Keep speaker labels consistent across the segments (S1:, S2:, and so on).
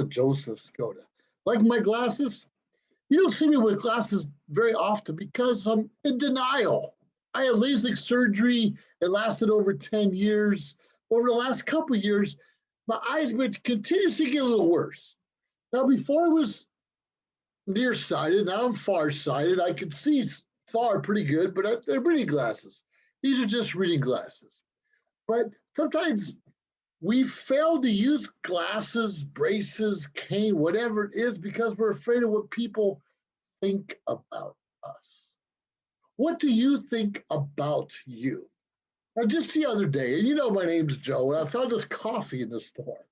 S1: with Joseph Skoda. Like my glasses, you don't see me with glasses very often because I'm in denial. I had LASIK surgery. It lasted over 10 years. Over the last couple of years, my eyes been continuously get a little worse. Now, before it was nearsighted, now I'm farsighted. I can see far pretty good, but they're reading glasses. These are just reading glasses. But sometimes we fail to use glasses, braces, cane, whatever it is, because we're afraid of what people think about us. What do you think about you? Now, just the other day, and you know my name's Joe, and I found this coffee in the store.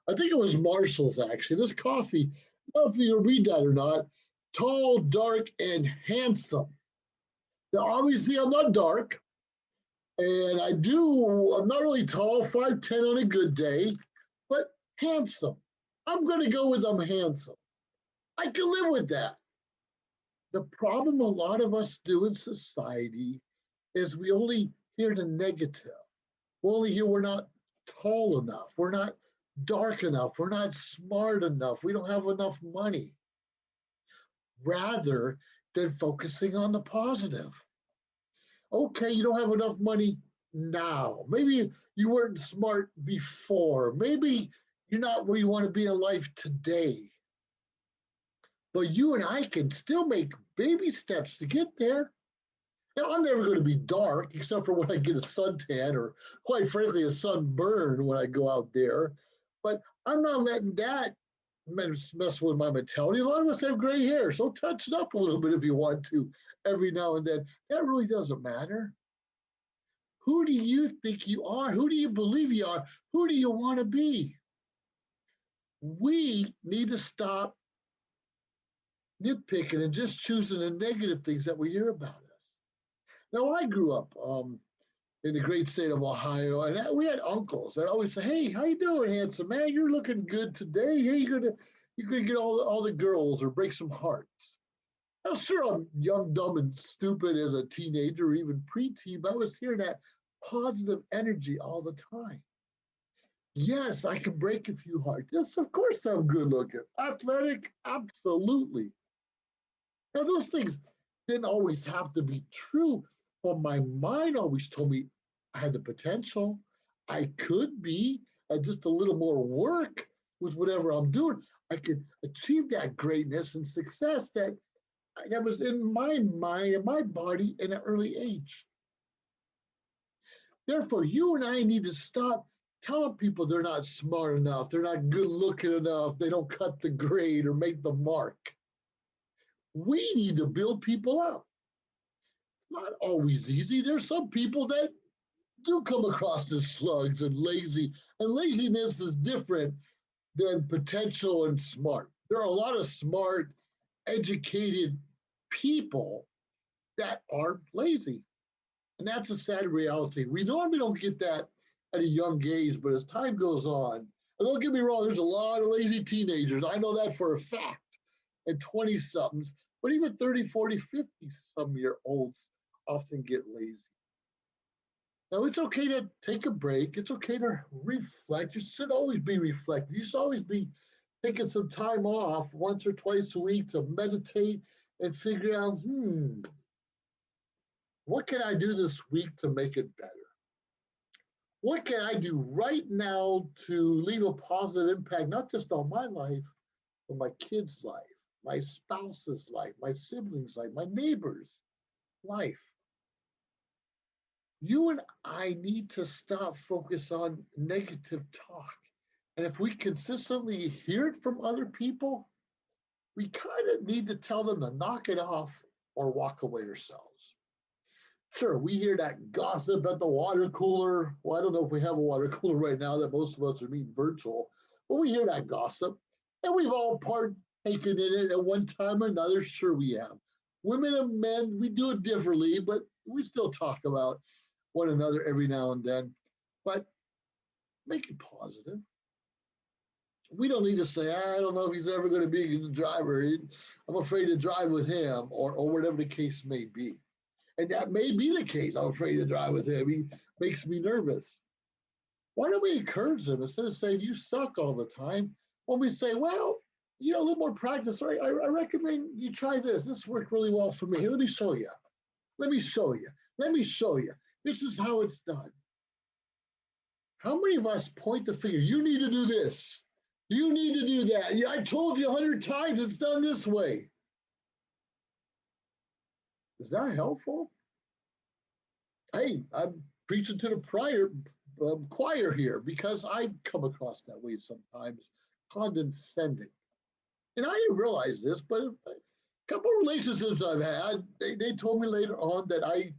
S1: I think it was Marshall's, actually. This coffee, I don't know if you read that or not, tall, dark, and handsome. Now, obviously, I'm not dark, and I'm not really tall, 5'10" on a good day, but handsome. I'm going to go with I'm handsome. I can live with that. The problem a lot of us do in society is we only hear the negative. We only hear we're not tall enough, we're not dark enough, we're not smart enough, we don't have enough money, rather than focusing on the positive. Okay, you don't have enough money now. Maybe you weren't smart before. Maybe you're not where you want to be in life today. But you and I can still make baby steps to get there. Now, I'm never going to be dark, except for when I get a suntan or, quite frankly, a sunburn when I go out there. But I'm not letting that mess with my mentality. A lot of us have gray hair, so touch it up a little bit if you want to every now and then. That really doesn't matter. Who do you think you are? Who do you believe you are? Who do you want to be? We need to stop nitpicking and just choosing the negative things that we hear about us. Now, I grew up in the great state of Ohio, and we had uncles that always say, "Hey, how you doing, handsome man? You're looking good today. Hey, you're gonna get all the girls or break some hearts." Now, sure, I'm young, dumb, and stupid as a teenager or even preteen, but I was hearing that positive energy all the time. Yes, I can break a few hearts. Yes, of course I'm good looking. Athletic, absolutely. Now, those things didn't always have to be true, but my mind always told me I had the potential. I could be, just a little more work with whatever I'm doing. I could achieve that greatness and success that was in my mind and my body in an early age. Therefore, you and I need to stop telling people they're not smart enough, they're not good looking enough, they don't cut the grade or make the mark. We need to build people up. Not always easy. There's some people that do come across as slugs and lazy, and laziness is different than potential and smart. There are a lot of smart, educated people that are lazy. And that's a sad reality. We normally don't get that at a young age, but as time goes on, and don't get me wrong, there's a lot of lazy teenagers. I know that for a fact. And 20-somethings, but even 30, 40, 50-some-year-olds often get lazy. Now, it's okay to take a break. It's okay to reflect. You should always be reflecting. You should always be taking some time off once or twice a week to meditate and figure out, what can I do this week to make it better? What can I do right now to leave a positive impact, not just on my life, but my kids' life, my spouse's life, my siblings' life, my neighbor's life? You and I need to stop focus on negative talk. And if we consistently hear it from other people, we kind of need to tell them to knock it off or walk away ourselves. Sure, we hear that gossip at the water cooler. Well, I don't know if we have a water cooler right now that most of us are meeting virtual, but we hear that gossip. And we've all partaken in it at one time or another. Sure, we have. Women and men, we do it differently, but we still talk about one another every now and then. But make it positive. We don't need to say, I don't know if he's ever going to be a good driver. I'm afraid to drive with him, or whatever the case may be. And that may be the case. I'm afraid to drive with him. He makes me nervous. Why don't we encourage them instead of saying, you suck all the time? when we say, well, a little more practice, right? I recommend you try this. This worked really well for me. Here, let me show you. Let me show you. Let me show you. This is how it's done. How many of us point the finger? You need to do this. You need to do that. I told you 100 times it's done this way. Is that helpful? Hey, I'm preaching to the choir here because I come across that way sometimes, condescending. And I didn't realize this, but a couple of relationships I've had, they told me later on that I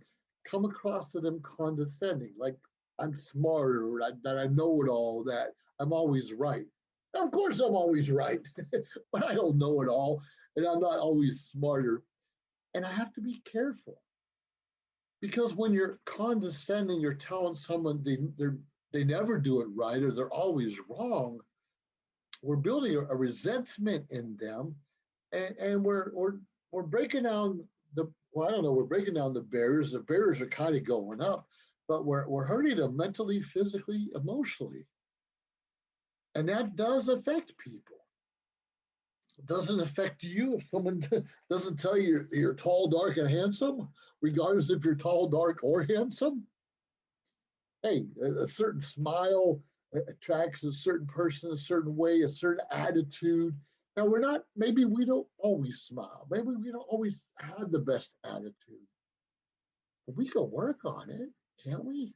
S1: come across to them condescending, like I'm smarter, that I know it all, that I'm always right. Now, of course, I'm always right, but I don't know it all, and I'm not always smarter. And I have to be careful because when you're condescending, you're telling someone they never do it right or they're always wrong. We're building a resentment in them, and we're breaking down I don't know, we're breaking down the barriers. The barriers are kind of going up, but we're hurting them mentally, physically, emotionally, and that does affect people. It doesn't affect you if someone doesn't tell you you're tall, dark, and handsome, regardless if you're tall, dark, or handsome. Hey, a certain smile attracts a certain person a certain way, a certain attitude. Now, maybe we don't always smile. Maybe we don't always have the best attitude. But we can work on it, can't we?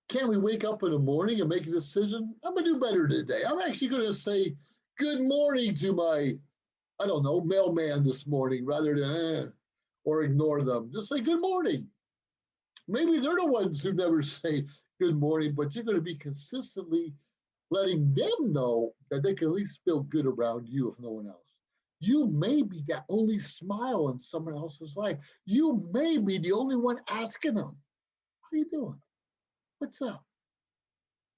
S1: Can't we wake up in the morning and make a decision? I'm going to do better today. I'm actually going to say good morning to my, I don't know, mailman this morning rather than, or ignore them. Just say good morning. Maybe they're the ones who never say good morning, but you're going to be consistently letting them know that they can at least feel good around you if no one else. You may be that only smile in someone else's life. You may be the only one asking them, how you doing? What's up?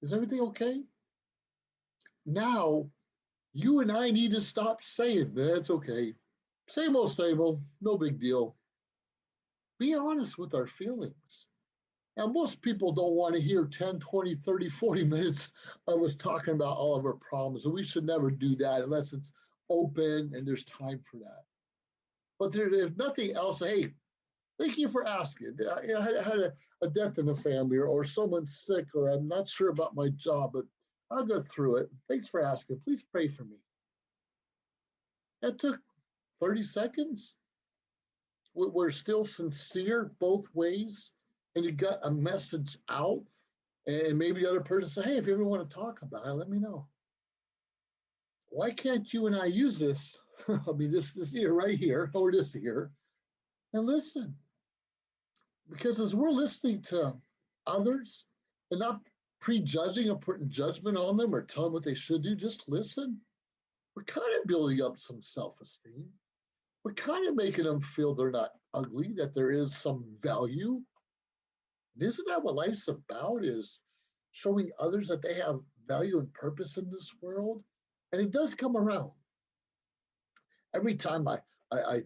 S1: Is everything okay? Now, you and I need to stop saying, that's okay. Same old, no big deal. Be honest with our feelings. Now, most people don't want to hear 10, 20, 30, 40 minutes of us talking about all of our problems, and we should never do that unless it's open and there's time for that. But if nothing else, hey, thank you for asking. I had a death in the family or someone's sick or I'm not sure about my job, but I'll go through it. Thanks for asking. Please pray for me. That took 30 seconds. We're still sincere both ways, and you got a message out. And maybe the other person say, hey, if you ever want to talk about it, let me know. Why can't you and I use this? I mean, this ear right here, or this ear, and listen. Because as we're listening to others and not prejudging or putting judgment on them or telling them what they should do, just listen. We're kind of building up some self-esteem. We're kind of making them feel they're not ugly, that there is some value. And isn't that what life's about, is showing others that they have value and purpose in this world? And it does come around. Every time I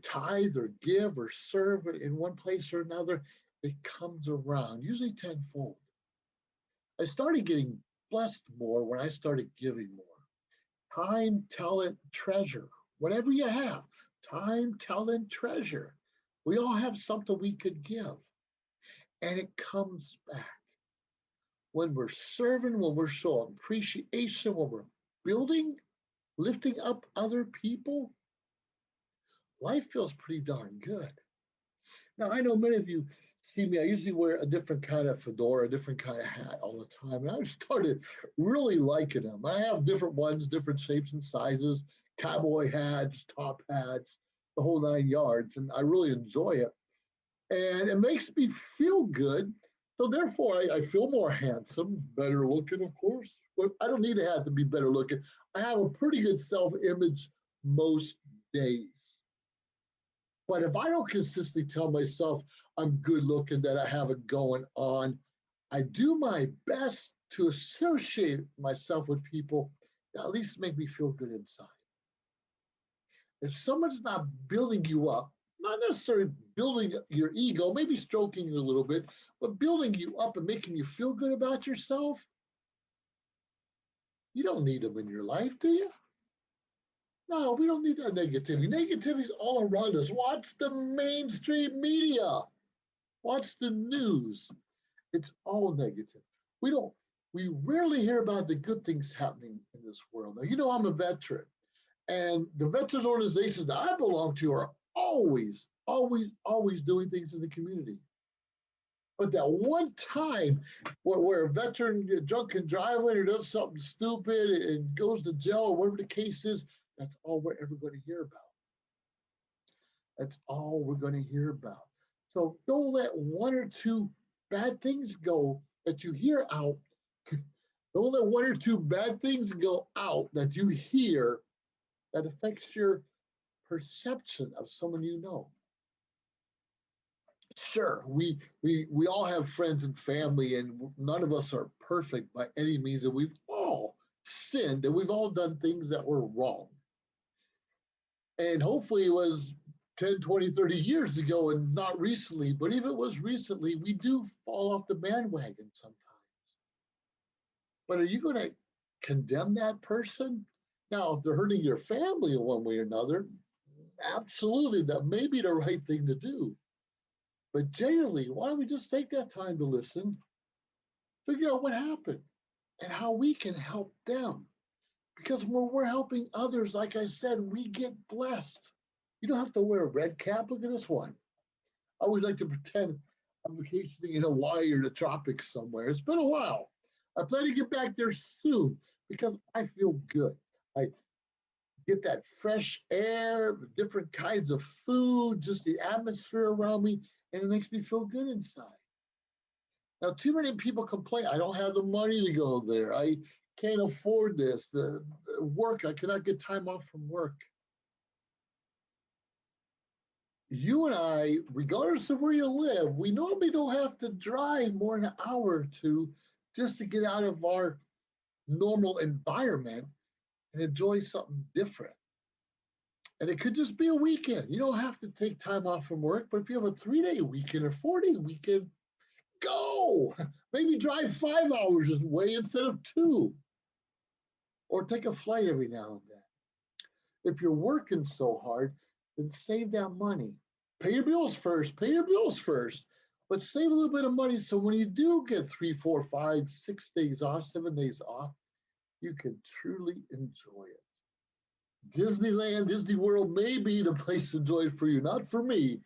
S1: tithe or give or serve in one place or another, it comes around, usually tenfold. I started getting blessed more when I started giving more. Time, talent, treasure, whatever you have, time, talent, treasure. We all have something we could give, and it comes back. When we're serving, when we're showing appreciation, when we're building, lifting up other people, life feels pretty darn good. Now, I know many of you see me, I usually wear a different kind of fedora, a different kind of hat all the time. And I've started really liking them. I have different ones, different shapes and sizes, cowboy hats, top hats, the whole 9 yards. And I really enjoy it. And it makes me feel good. So therefore, I feel more handsome, better looking, of course. But I don't need a hat to be better looking. I have a pretty good self-image most days. But if I don't consistently tell myself I'm good looking, that I have it going on, I do my best to associate myself with people that at least make me feel good inside. If someone's not building you up, not necessarily building your ego, maybe stroking it a little bit, but building you up and making you feel good about yourself, You don't need them in your life, do you? No, we don't need that negativity. Negativity is all around us. Watch the mainstream media. Watch the news. It's all negative. We don't. We rarely hear about the good things happening in this world. Now, you know, I'm a veteran, and the veterans organizations that I belong to are always, always, always doing things in the community. But that one time where a veteran drunk and driving or does something stupid and goes to jail or whatever the case is, that's all we're ever going to hear about. That's all we're going to hear about. So don't let one or two bad things go that you hear out. Don't let one or two bad things go out that you hear that affects your perception of someone you know. Sure, we all have friends and family, and none of us are perfect by any means, and we've all sinned, and we've all done things that were wrong. And hopefully it was 10, 20, 30 years ago and not recently, but if it was recently, we do fall off the bandwagon sometimes. But are you going to condemn that person? Now, if they're hurting your family in one way or another, absolutely, that may be the right thing to do. But generally, why don't we just take that time to listen, figure out what happened, and how we can help them? Because when we're helping others, like I said, we get blessed. You don't have to wear a red cap. Look at this one. I always like to pretend I'm vacationing in Hawaii or the tropics somewhere. It's been a while. I plan to get back there soon because I feel good. I get that fresh air, different kinds of food, just the atmosphere around me, and it makes me feel good inside. Now, too many people complain, I don't have the money to go there. I can't afford this. The work, I cannot get time off from work. You and I, regardless of where you live, we normally don't have to drive more than an hour or two just to get out of our normal environment and enjoy something different. And it could just be a weekend. You don't have to take time off from work, but if you have a 3-day weekend or 4-day weekend, go. Maybe drive 5 hours away instead of 2, or take a flight every now and then. If you're working so hard, then save that money. Pay your bills first, but save a little bit of money so when you do get 3, 4, 5, 6 days off, 7 days off, you can truly enjoy it. Disneyland, Disney World may be the place to enjoy it for you, not for me.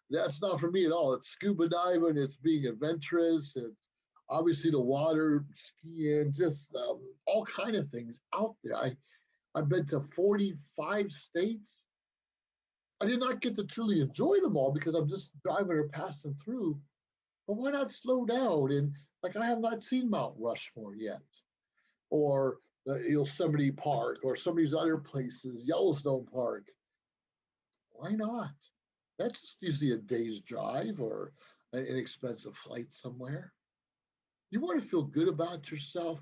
S1: That's not for me at all. It's scuba diving, it's being adventurous, it's obviously the water, skiing, just all kind of things out there. I've been to 45 states. I did not get to truly enjoy them all because I'm just driving or passing through. But why not slow down? And like I have not seen Mount Rushmore yet, or the Yosemite Park, or some of these other places, Yellowstone Park. Why not? That's just usually a day's drive or an inexpensive flight somewhere. You want to feel good about yourself.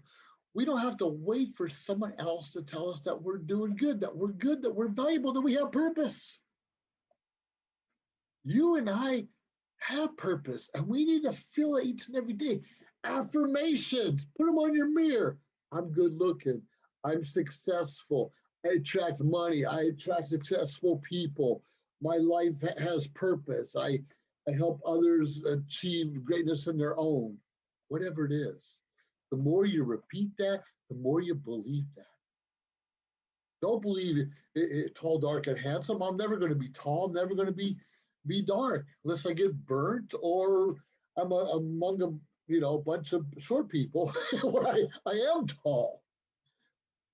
S1: We don't have to wait for someone else to tell us that we're doing good, that we're good, that we're valuable, that we have purpose. You and I have purpose, and we need to feel it each and every day. Affirmations, put them on your mirror. I'm good looking. I'm successful. I attract money. I attract successful people. My life has purpose. I help others achieve greatness in their own, whatever it is. The more you repeat that, the more you believe that. Don't believe it tall, dark, and handsome. I'm never going to be tall. I'm never going to be dark unless I get burnt or I'm among a bunch of short people where I am tall.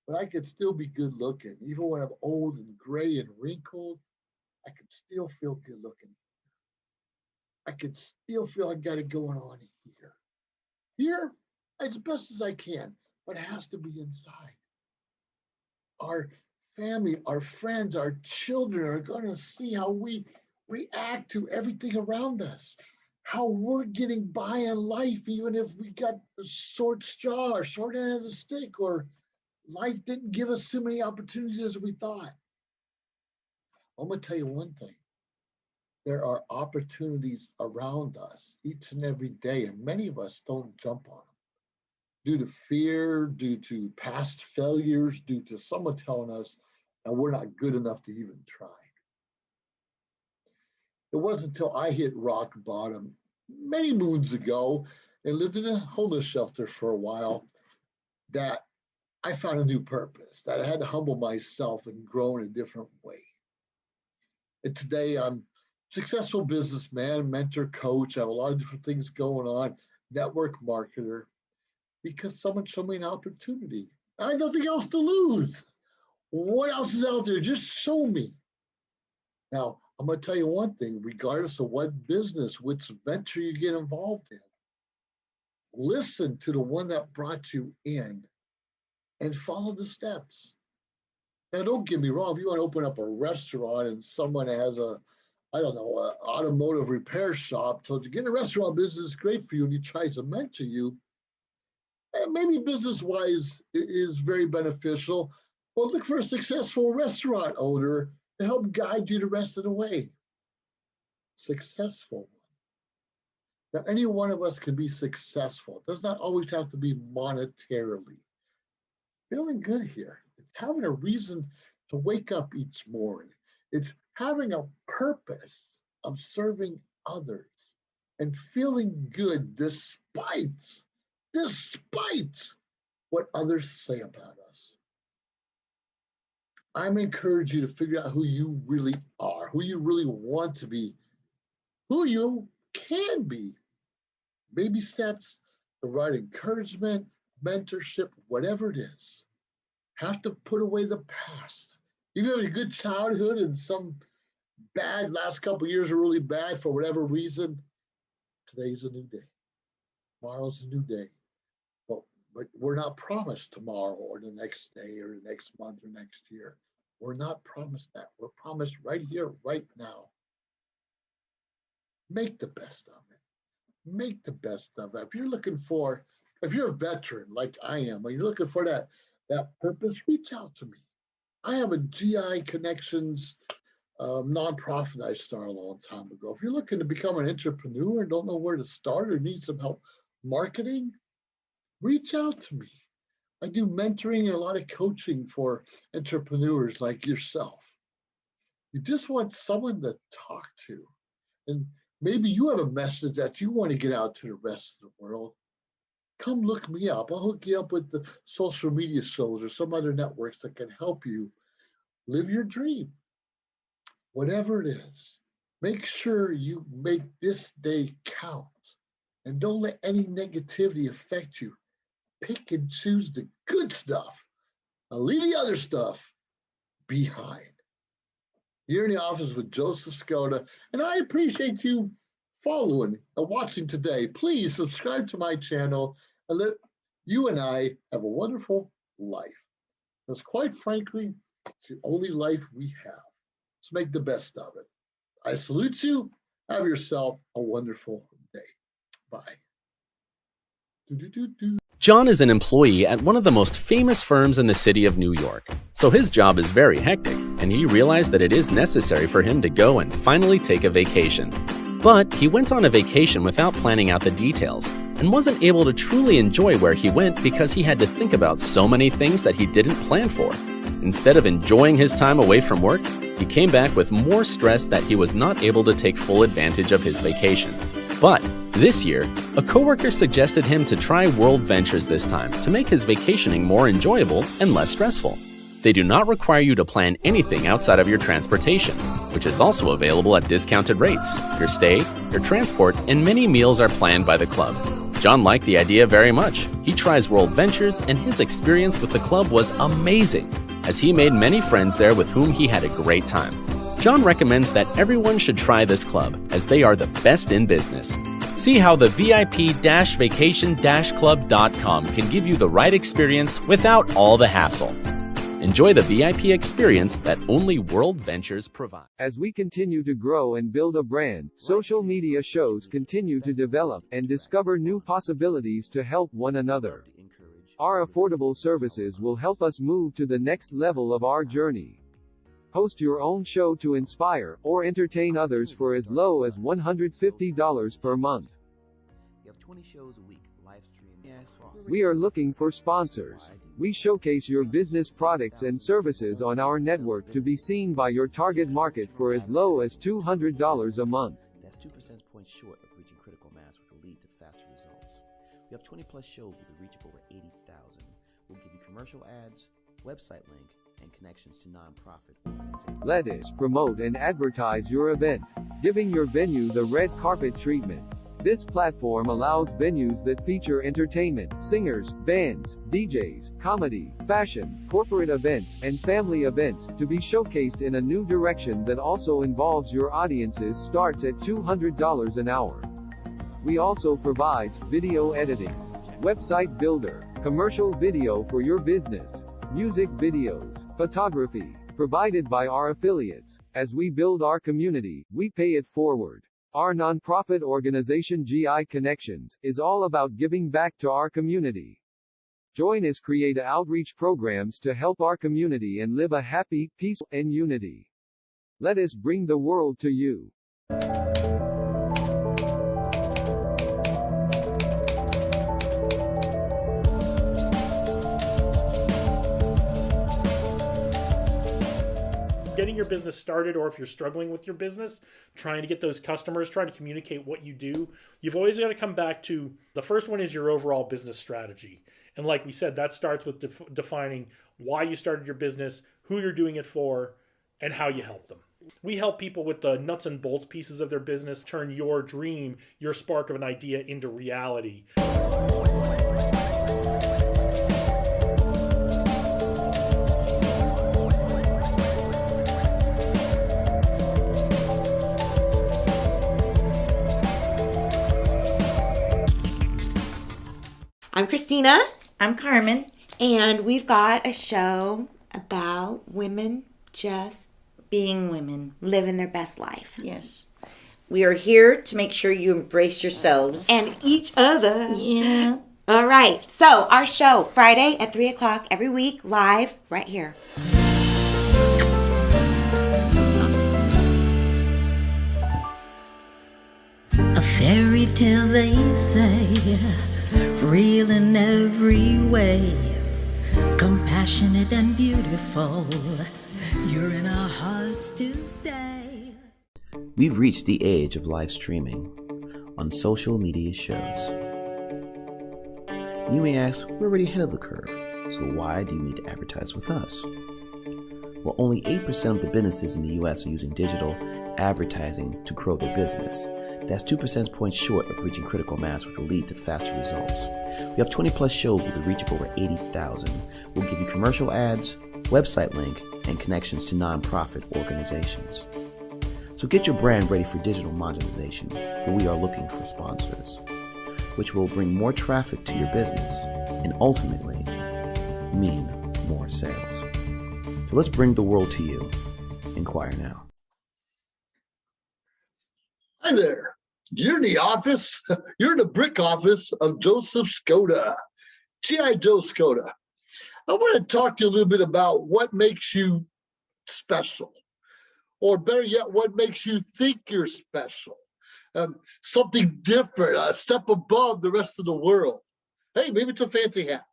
S1: But I could still be good looking. Even when I'm old and gray and wrinkled, I could still feel good looking. I could still feel I got it going on here. Here, as best as I can, but it has to be inside. Our family, our friends, our children are going to see how we react to everything around us, how we're getting by in life, even if we got the short straw or short end of the stick, or life didn't give us so many opportunities as we thought. I'm going to tell you one thing. There are opportunities around us each and every day, and many of us don't jump on them. due to fear, due to past failures, due to someone telling us that we're not good enough to even try. It wasn't until I hit rock bottom many moons ago and lived in a homeless shelter for a while that I found a new purpose, that I had to humble myself and grow in a different way. And today I'm a successful businessman, mentor, coach. I have a lot of different things going on, network marketer, because someone showed me an opportunity. I had nothing else to lose. What else is out there? Just show me. Now, I'm going to tell you one thing, regardless of what business, which venture you get involved in, listen to the one that brought you in and follow the steps. Now, don't get me wrong, if you want to open up a restaurant and someone has I don't know, an automotive repair shop told you, get in a restaurant business is great for you, and he tries to mentor you, and maybe business-wise it is very beneficial. Well, look for a successful restaurant owner to help guide you the rest of the way. Successful. Now, any one of us can be successful. It does not always have to be monetarily. Feeling good here. It's having a reason to wake up each morning. It's having a purpose of serving others and feeling good despite what others say about us. I'm encouraging you to figure out who you really are, who you really want to be, who you can be. Baby steps, the right encouragement, mentorship, whatever it is. Have to put away the past. If you had a good childhood and some bad last couple of years are really bad for whatever reason, today's a new day. Tomorrow's a new day. But we're not promised tomorrow or the next day or the next month or next year. We're not promised that. We're promised right here, right now. Make the best of it. Make the best of it. If you're a veteran like I am, and you're looking for that purpose, reach out to me. I have a GI Connections nonprofit I started a long time ago. If you're looking to become an entrepreneur and don't know where to start or need some help marketing, reach out to me. I do mentoring and a lot of coaching for entrepreneurs like yourself. You just want someone to talk to. And maybe you have a message that you want to get out to the rest of the world. Come look me up. I'll hook you up with the social media shows or some other networks that can help you live your dream. Whatever it is, make sure you make this day count and don't let any negativity affect you. Pick and choose the good stuff. Now leave the other stuff behind. You're in the office with Joseph Skoda, and I appreciate you following and watching today. Please subscribe to my channel and let you and I have a wonderful life. Because quite frankly, it's the only life we have. Let's make the best of it. I salute you. Have yourself a wonderful day. Bye.
S2: John is an employee at one of the most famous firms in the city of New York, so his job is very hectic, and he realized that it is necessary for him to go and finally take a vacation. But he went on a vacation without planning out the details, and wasn't able to truly enjoy where he went because he had to think about so many things that he didn't plan for. Instead of enjoying his time away from work, he came back with more stress that he was not able to take full advantage of his vacation. But this year, a coworker suggested him to try World Ventures this time to make his vacationing more enjoyable and less stressful. They do not require you to plan anything outside of your transportation, which is also available at discounted rates. Your stay, your transport, and many meals are planned by the club. John liked the idea very much. He tries World Ventures, and his experience with the club was amazing, as he made many friends there with whom he had a great time. John recommends that everyone should try this club, as they are the best in business. See how the VIP-vacation-club.com can give you the right experience without all the hassle. Enjoy the VIP experience that only World Ventures provide.
S3: As we continue to grow and build a brand, social media shows continue to develop and discover new possibilities to help one another. Our affordable services will help us move to the next level of our journey. Host your own show to inspire or entertain others for as low as $150 per month.
S4: You have 20 shows a week.
S3: We are looking for sponsors. We showcase your business products and services on our network to be seen by your target market for as low as $200 a month.
S4: That's 2 percentage points short of reaching critical mass, which will lead to faster results. We have 20 plus shows with a reach of over 80,000. We'll give you commercial ads, website link, and connections to nonprofit organizations.
S3: Let us promote and advertise your event, giving your venue the red carpet treatment. This platform allows venues that feature entertainment, singers, bands, DJs, comedy, fashion, corporate events, and family events to be showcased in a new direction that also involves your audiences starts at $200 an hour. We also provides video editing, website builder, commercial video for your business, music videos, photography, provided by our affiliates. As we build our community, we pay it forward. Our nonprofit organization GI Connections is all about giving back to our community. Join us create outreach programs to help our community and live a happy, peaceful, and unity. Let us bring the world to you.
S5: Getting your business started, or if you're struggling with your business, trying to get those customers, trying to communicate what you do, you've always got to come back to the first one is your overall business strategy. And like we said, that starts with defining why you started your business, who you're doing it for, and how you help them. We help people with the nuts and bolts pieces of their business, turn your dream, your spark of an idea into reality.
S6: I'm Christina,
S7: I'm Carmen.
S6: and we've got a show about women just
S7: Being women.
S6: living their best life.
S7: Yes. We are here to make sure you embrace yourselves.
S6: And each other.
S7: Yeah.
S6: All right. So, our show, Friday at 3 o'clock every week, live right here.
S8: A fairy tale, they say, real in every way, compassionate and beautiful. You're in our hearts to stay.
S4: We've reached the age of live streaming on social media shows. You may ask, we're already ahead of the curve, so why do you need to advertise with us? Well, only 8% of the businesses in the US are using digital advertising to grow their business. That's 2 percentage points short of reaching critical mass, which will lead to faster results. We have 20 plus shows with a reach of over 80,000. We'll give you commercial ads, website link, and connections to nonprofit organizations. So get your brand ready for digital monetization, for we are looking for sponsors, which will bring more traffic to your business and ultimately mean more sales. So let's bring the world to you. Inquire now.
S1: Hi there. You're in the office. You're in the brick office of Joseph Skoda, G.I. Joe Skoda. I want to talk to you a little bit about what makes you special, or better yet, what makes you think you're special. Something different, a step above the rest of the world. Hey, maybe it's a fancy hat.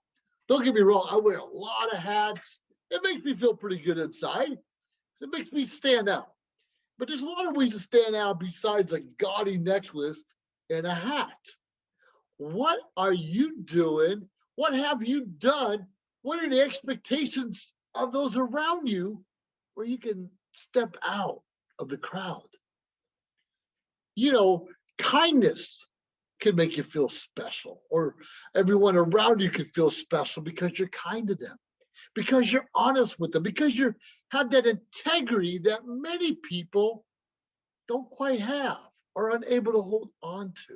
S1: Don't get me wrong. I wear a lot of hats. It makes me feel pretty good inside. It makes me stand out. But there's a lot of ways to stand out besides a gaudy necklace and a hat. What are you doing? What have you done? What are the expectations of those around you where you can step out of the crowd? You know, kindness can make you feel special, or everyone around you can feel special because you're kind to them, because you're honest with them, because you have that integrity that many people don't quite have or unable to hold on to.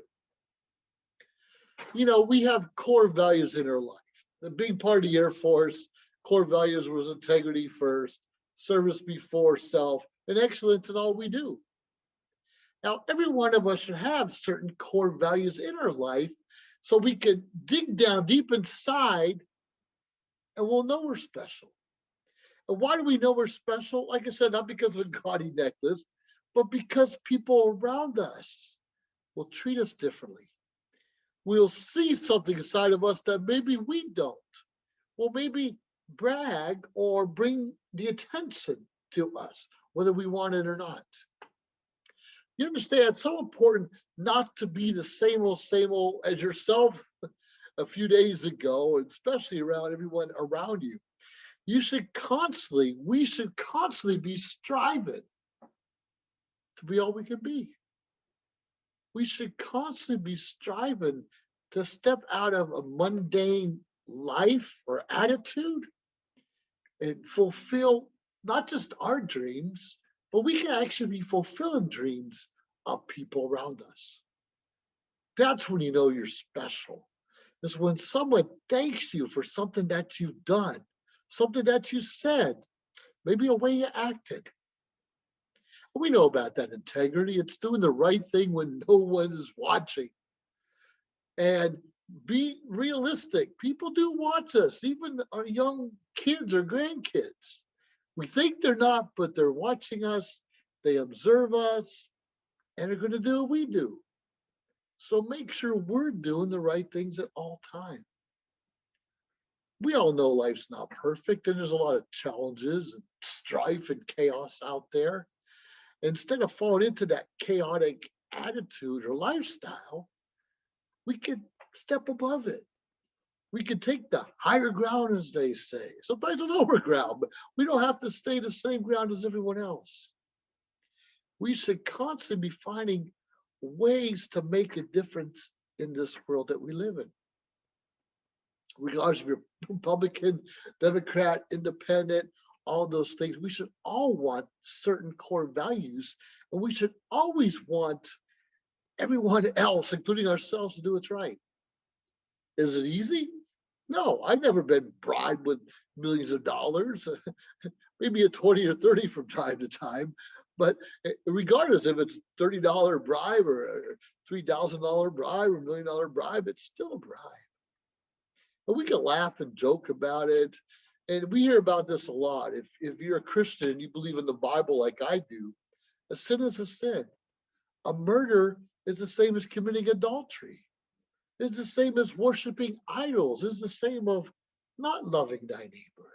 S1: You know, we have core values in our life. The big part of the Air Force, core values was integrity first, service before self, and excellence in all we do. Now, every one of us should have certain core values in our life so we can dig down deep inside and we'll know we're special. And why do we know we're special? Like I said, not because of a gaudy necklace, but because people around us will treat us differently, we'll see something inside of us that maybe we don't. We'll maybe brag or bring the attention to us, whether we want it or not. You understand, it's so important not to be the same old as yourself a few days ago, especially around everyone around you. We should constantly be striving to be all we can be. We should constantly be striving to step out of a mundane life or attitude and fulfill not just our dreams, but we can actually be fulfilling dreams of people around us. That's when you know you're special. Is when someone thanks you for something that you've done, something that you said, maybe a way you acted. We know about that integrity. It's doing the right thing when no one is watching. And be realistic. People do watch us, even our young kids or grandkids. We think they're not, but they're watching us. They observe us, and they're going to do what we do. So make sure we're doing the right things at all times. We all know life's not perfect, and there's a lot of challenges and strife and chaos out there. Instead of falling into that chaotic attitude or lifestyle, we could step above it. We could take the higher ground, as they say, sometimes the lower ground, but we don't have to stay the same ground as everyone else. We should constantly be finding ways to make a difference in this world that we live in. Regardless if you're Republican, Democrat, Independent, all those things, we should all want certain core values, and we should always want everyone else, including ourselves, to do what's right. Is it easy? No, I've never been bribed with millions of dollars, maybe a 20 or 30 from time to time. But regardless if it's $30 bribe or a $3,000 bribe or $1 million bribe, it's still a bribe. And we can laugh and joke about it. And we hear about this a lot. If you're a Christian and you believe in the Bible like I do, a sin is a sin. A murder is the same as committing adultery. It's the same as worshiping idols. It's the same of not loving thy neighbor.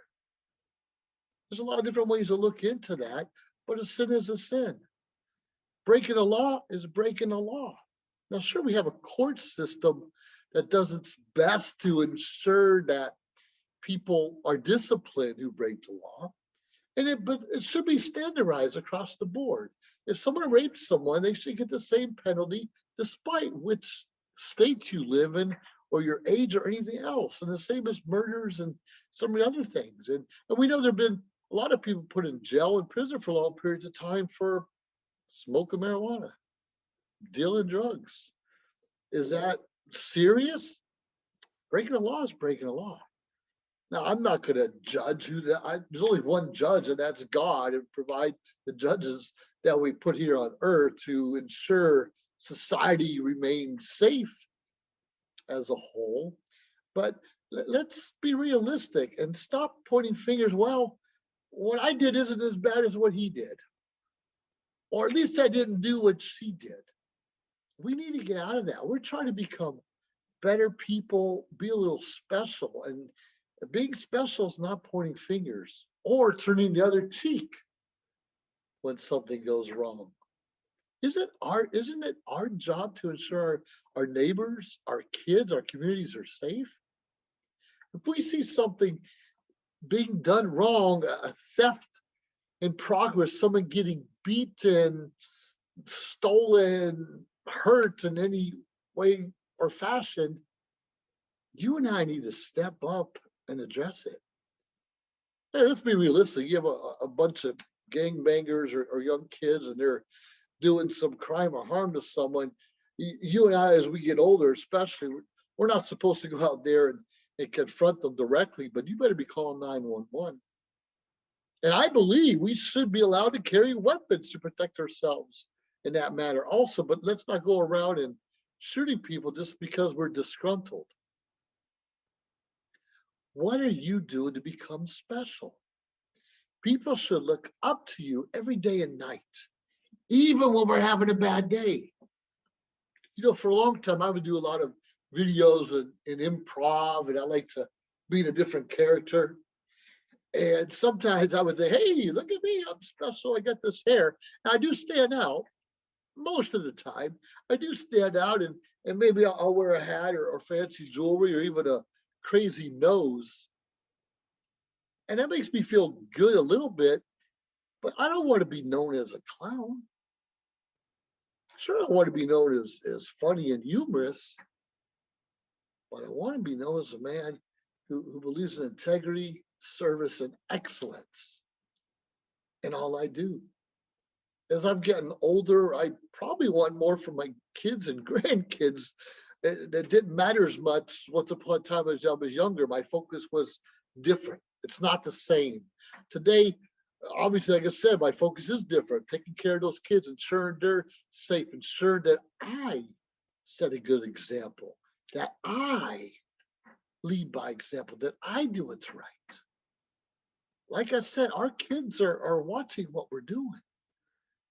S1: There's a lot of different ways to look into that, but a sin is a sin. Breaking a law is breaking a law. Now, sure, we have a court system that does its best to ensure that people are disciplined who break the law, but it should be standardized across the board. If someone rapes someone, they should get the same penalty, despite which state you live in or your age or anything else. And the same as murders and so many other things. And we know there have been a lot of people put in jail and prison for long periods of time for smoking marijuana, dealing drugs. Is that serious? Breaking a law is breaking a law. Now, I'm not going to judge who that. There's only one judge, and that's God, and provide the judges that we put here on earth to ensure society remains safe as a whole. But let's be realistic and stop pointing fingers. Well, what I did isn't as bad as what he did. Or at least I didn't do what she did. We need to get out of that. We're trying to become better people, be a little special. And being special is not pointing fingers or turning the other cheek when something goes wrong. Isn't it our job to ensure our neighbors, our kids, our communities are safe? If we see something being done wrong, a theft in progress, someone getting beaten, stolen, hurt in any way or fashion, you and I need to step up and address it. Hey, let's be realistic. You have a bunch of gangbangers or young kids, and they're doing some crime or harm to someone. You and I, as we get older, especially, we're not supposed to go out there and confront them directly, but you better be calling 911. And I believe we should be allowed to carry weapons to protect ourselves in that manner also, but let's not go around and shooting people just because we're disgruntled. What are you doing to become special? People should look up to you every day and night, even when we're having a bad day. You know, for a long time, I would do a lot of videos in improv, and I like to be in a different character. And sometimes I would say, hey, look at me, I'm special, I got this hair. And I do stand out most of the time. I do stand out, and maybe I'll wear a hat or fancy jewelry or even a crazy nose. And that makes me feel good a little bit, but I don't want to be known as a clown. Sure, I want to be known as funny and humorous, but I want to be known as a man who believes in integrity, service, and excellence in all I do. As I'm getting older, I probably want more from my kids and grandkids. That didn't matter as much once upon a time as I was younger. My focus was different. It's not the same. Today, obviously, like I said, my focus is different. Taking care of those kids, ensuring they're safe, ensuring that I set a good example, that I lead by example, that I do what's right. Like I said, our kids are watching what we're doing,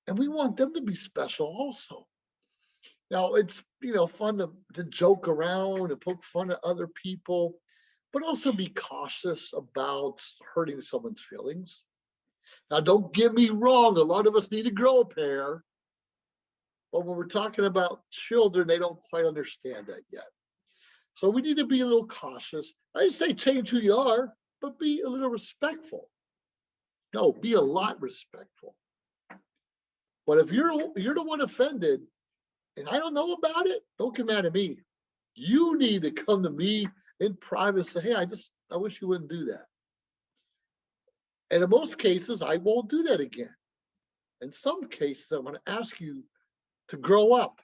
S1: and we want them to be special also. Now, it's fun to joke around and poke fun at other people, but also be cautious about hurting someone's feelings. Now, don't get me wrong, a lot of us need to grow a pair, but when we're talking about children, they don't quite understand that yet. So we need to be a little cautious. I didn't say change who you are, but be a little respectful. No, be a lot respectful. But if you're the one offended, and I don't know about it, don't get mad at me. You need to come to me in private and say, hey, I wish you wouldn't do that. And in most cases, I won't do that again. In some cases, I'm going to ask you to grow up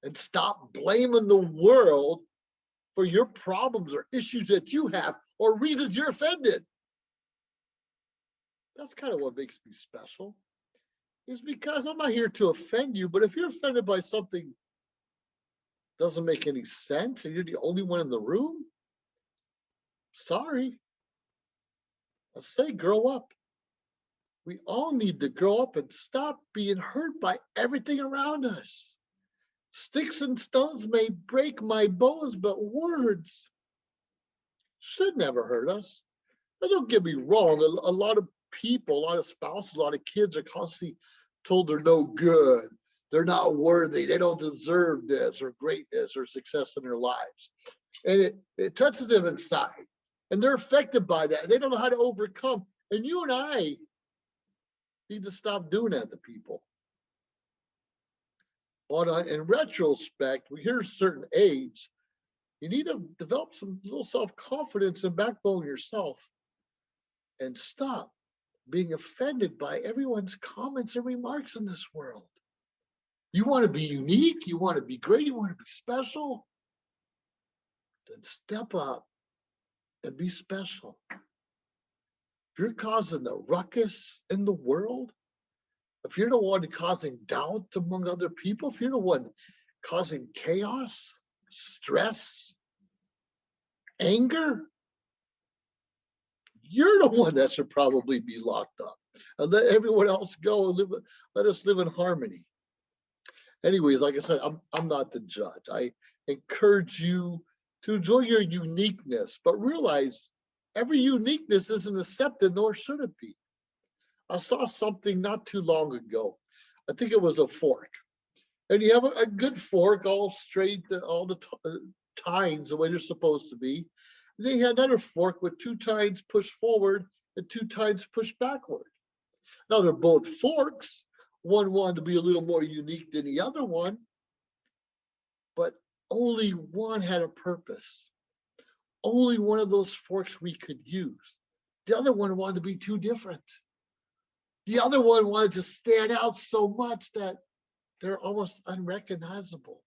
S1: and stop blaming the world for your problems or issues that you have or reasons you're offended. That's kind of what makes me special. Is because I'm not here to offend you, but if you're offended by something that doesn't make any sense and you're the only one in the room, sorry. I say grow up. We all need to grow up and stop being hurt by everything around us. Sticks and stones may break my bones, but words should never hurt us. Now, don't get me wrong, a lot of people, a lot of spouses, a lot of kids are constantly told they're no good, they're not worthy, they don't deserve this or greatness or success in their lives. And it touches them inside. And they're affected by that. They don't know how to overcome. And you and I need to stop doing that to people. But in retrospect, when you're a certain age, you need to develop some little self-confidence and backbone yourself and stop being offended by everyone's comments and remarks in this world. You want to be unique, you want to be great, you want to be special, then step up and be special. If you're causing the ruckus in the world, if you're the one causing doubt among other people, if you're the one causing chaos, stress, anger, you're the one that should probably be locked up and let everyone else go and let us live in harmony. Anyways, like I said, I'm not the judge. I encourage you to enjoy your uniqueness, but realize every uniqueness isn't accepted, nor should it be. I saw something not too long ago. I think it was a fork. And you have a good fork, all straight, all the tines the way they're supposed to be. And then you had another fork with 2 tines pushed forward and 2 tines pushed backward. Now they're both forks. One wanted to be a little more unique than the other one, but only one had a purpose. Only one of those forks we could use. The other one wanted to be too different. The other one wanted to stand out so much that they're almost unrecognizable.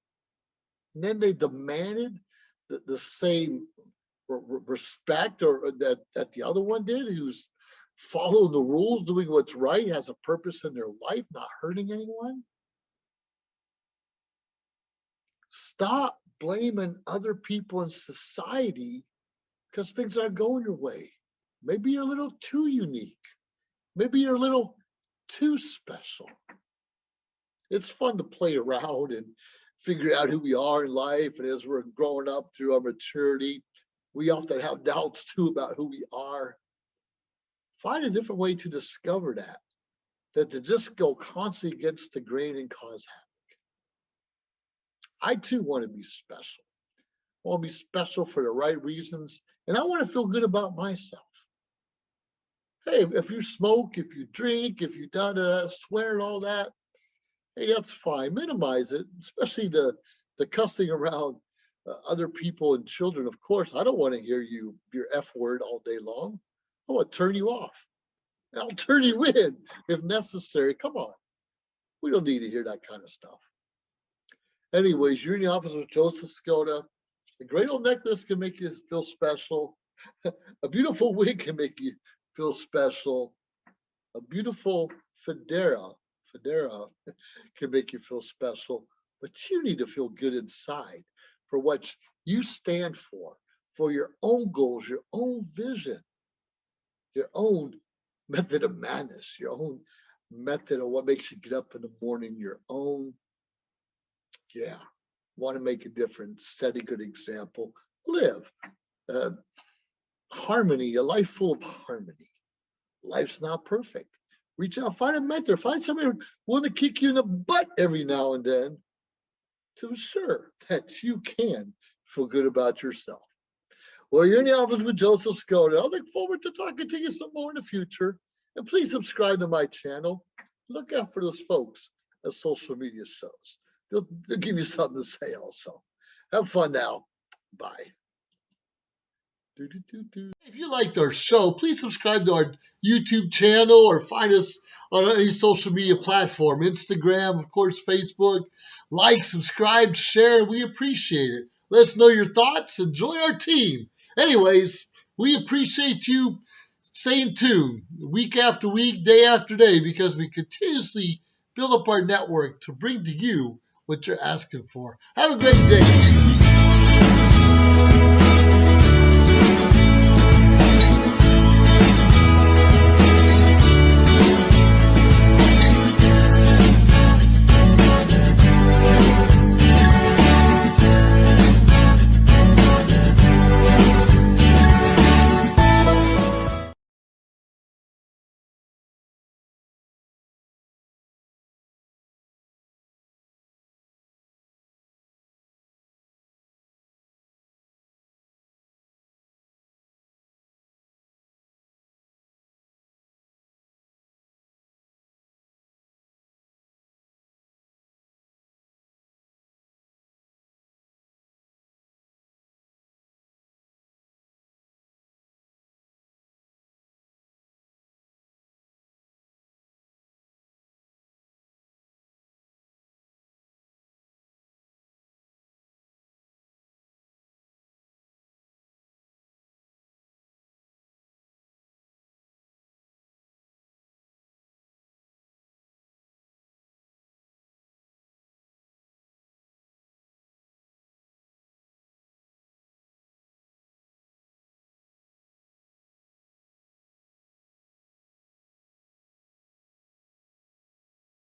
S1: And then they demanded the same respect or that the other one did, who's following the rules, doing what's right, has a purpose in their life, not hurting anyone. Stop blaming other people in society because things aren't going your way. Maybe you're a little too unique. Maybe you're a little too special. It's fun to play around figure out who we are in life. And as we're growing up through our maturity, we often have doubts too about who we are. Find a different way to discover that to just go constantly against the grain and cause havoc. I too want to be special. I want to be special for the right reasons, and I want to feel good about myself. Hey, if you smoke, if you drink, if you swear and all that, hey, that's fine. Minimize it, especially the cussing around other people and children. Of course, I don't want to hear your F word all day long. I want to turn you off. I'll turn you in if necessary. Come on. We don't need to hear that kind of stuff. Anyways, you're in the office with Joseph Skoda. A great old necklace can make you feel special. A beautiful wig can make you feel special. A beautiful fedora can make you feel special. But you need to feel good inside for what you stand for your own goals, your own vision, your own method of madness, your own method of what makes you get up in the morning, your own, want to make a difference, set a good example, live harmony, a life full of harmony. Life's not perfect. Reach out, find a mentor, find somebody willing to kick you in the butt every now and then to ensure that you can feel good about yourself. Well, you're in the office with Joseph Skoda. I look forward to talking to you some more in the future. And please subscribe to my channel. Look out for those folks at social media shows. They'll give you something to say also. Have fun now. Bye. If you liked our show, please subscribe to our YouTube channel or find us on any social media platform. Instagram, of course, Facebook. Like, subscribe, share. We appreciate it. Let us know your thoughts and join our team. Anyways, we appreciate you staying tuned week after week, day after day, because we continuously build up our network to bring to you what you're asking for. Have a great day.